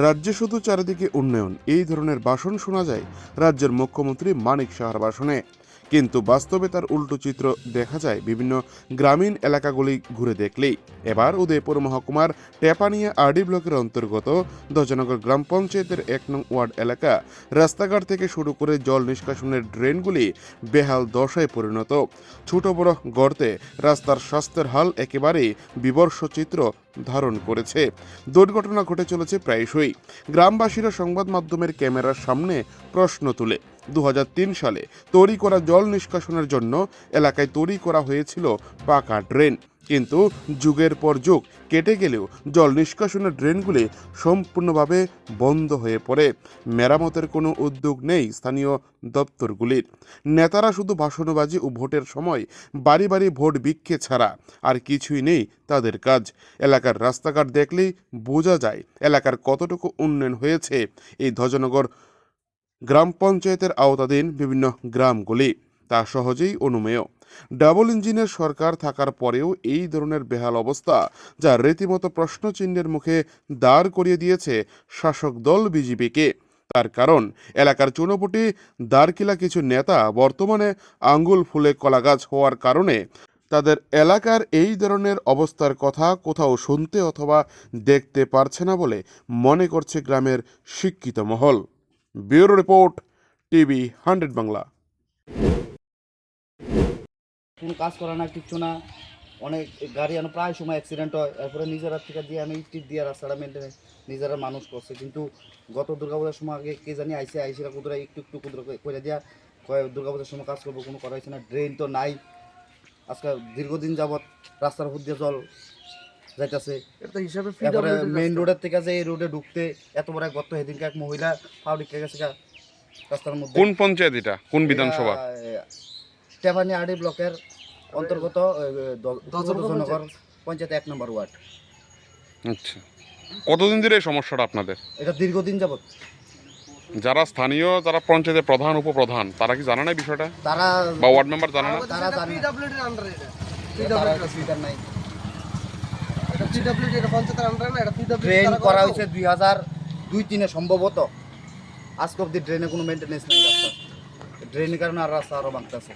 রাজ্যে শুধু চারিদিকে উন্নয়ন, এই ধরনের ভাষণ শোনা যায় রাজ্যের মুখ্যমন্ত্রী মানিক সাহার ভাষণে। কিন্তু বাস্তবে তার উল্টো চিত্র দেখা যায় বিভিন্ন গ্রামীণ এলাকাগুলি ঘুরে দেখলেই। এবার উদয়পুর মহকুমার টেপানিয়া আরডি ব্লকের অন্তর্গত ধ্বজনগর গ্রাম পঞ্চায়েতের 1 নং ওয়ার্ড এলাকা রাস্তাঘাট থেকে শুরু করে জল নিষ্কাশনের ড্রেনগুলি বেহাল দশায় পরিণত। ছোট বড় গর্তে রাস্তার স্বাস্থ্যের হাল একেবারেই বিবর্ষ চিত্র ধারণ করেছে। দুর্ঘটনা ঘটে চলেছে প্রায়শই। গ্রামবাসীরা সংবাদ মাধ্যমের ক্যামেরার সামনে প্রশ্ন তুলে 2003 সালে তৈরি করা জল নিষ্কাশনের জন্য এলাকায় তৈরি করা হয়েছিল পাকা ড্রেন, কিন্তু যুগের পর যুগ কেটে গেলেও জল নিষ্কাশনের ড্রেনগুলি সম্পূর্ণভাবে বন্ধ হয়ে পড়ে। মেরামতের কোনো উদ্যোগ নেই স্থানীয় দপ্তরগুলির। নেতারা শুধু ভাষণবাজি ও ভোটের সময় বাড়ি বাড়ি ভোট ভিক্ষে ছাড়া আর কিছুই নেই তাদের কাজ। এলাকার রাস্তাঘাট দেখলেই বোঝা যায় এলাকার কতটুকু উন্নয়ন হয়েছে এই ধ্বজনগর গ্রাম পঞ্চায়েতের আওতাধীন বিভিন্ন গ্রামগুলি, তা সহজেই অনুমেয়। ডাবল ইঞ্জিনের সরকার থাকার পরেও এই ধরনের বেহাল অবস্থা, যা রীতিমতো প্রশ্নচিহ্নের মুখে দাঁড় করিয়ে দিয়েছে শাসক দল বিজেপিকে। তার কারণ এলাকার চুনোপুটি দাঁড়কিলা কিছু নেতা বর্তমানে আঙ্গুল ফুলে কলাগাছ হওয়ার কারণে তাদের এলাকার এই ধরনের অবস্থার কথা কোথাও শুনতে অথবা দেখতে পারছে না বলে মনে করছে গ্রামের শিক্ষিত মহল। Bureau report, TV 100 Bangla. কোনো কাজ করে না, কিচ্ছু না। অনেক গাড়ি প্রায় সময় অ্যাক্সিডেন্ট হয়। এরপরে নিজেরা থেকে দিয়ে আমি ইট দিয়ে রাস্তাটা মেনটেনে নিজেরা মানুষ করছে। কিন্তু গত দুর্গাপূজার সময় আগে কে জানি আইসিরা কুদরা একটু কুদরা করে দিয়া কয় দুর্গাপূজার সময় কাজ করবো, কোনো করা হয়েছে না। ড্রেন তো নাই। আজকে দীর্ঘদিন যাবৎ রাস্তার উপর দিয়ে জল যাইতেছে। এরপরে মেইন রোডের থেকে যে এই রোডে ঢুকতে এত বড় গর্ত, সেদিনকে এক মহিলা ফাউডি কে গেছে রাস্তার মধ্যে। কোন পঞ্চায়েত এটা, কোন বিধানসভা? টেপানিয়া আরডি ব্লকের অন্তর্গত ধ্বজনগর পঞ্চায়েত 1 নম্বর ওয়ার্ড। আচ্ছা, কতদিন ধরে এই সমস্যাটা আপনাদের? এটা দীর্ঘদিন যাবত। যারা স্থানীয়, যারা পঞ্চায়েতের প্রধান উপপ্রধান, তারা কি জানে না বিষয়টা? তারা বা ওয়ার্ড মেম্বার জানে না? তারা জানে ড্রেন করা হয়েছে 2002-03 সম্ভবত। আজকে অব্দি ড্রেনে কোনো মেনটেন্যান্স নেই রাস্তা। ড্রেনের কারণে আর রাস্তা আরো ভাঙতেছে।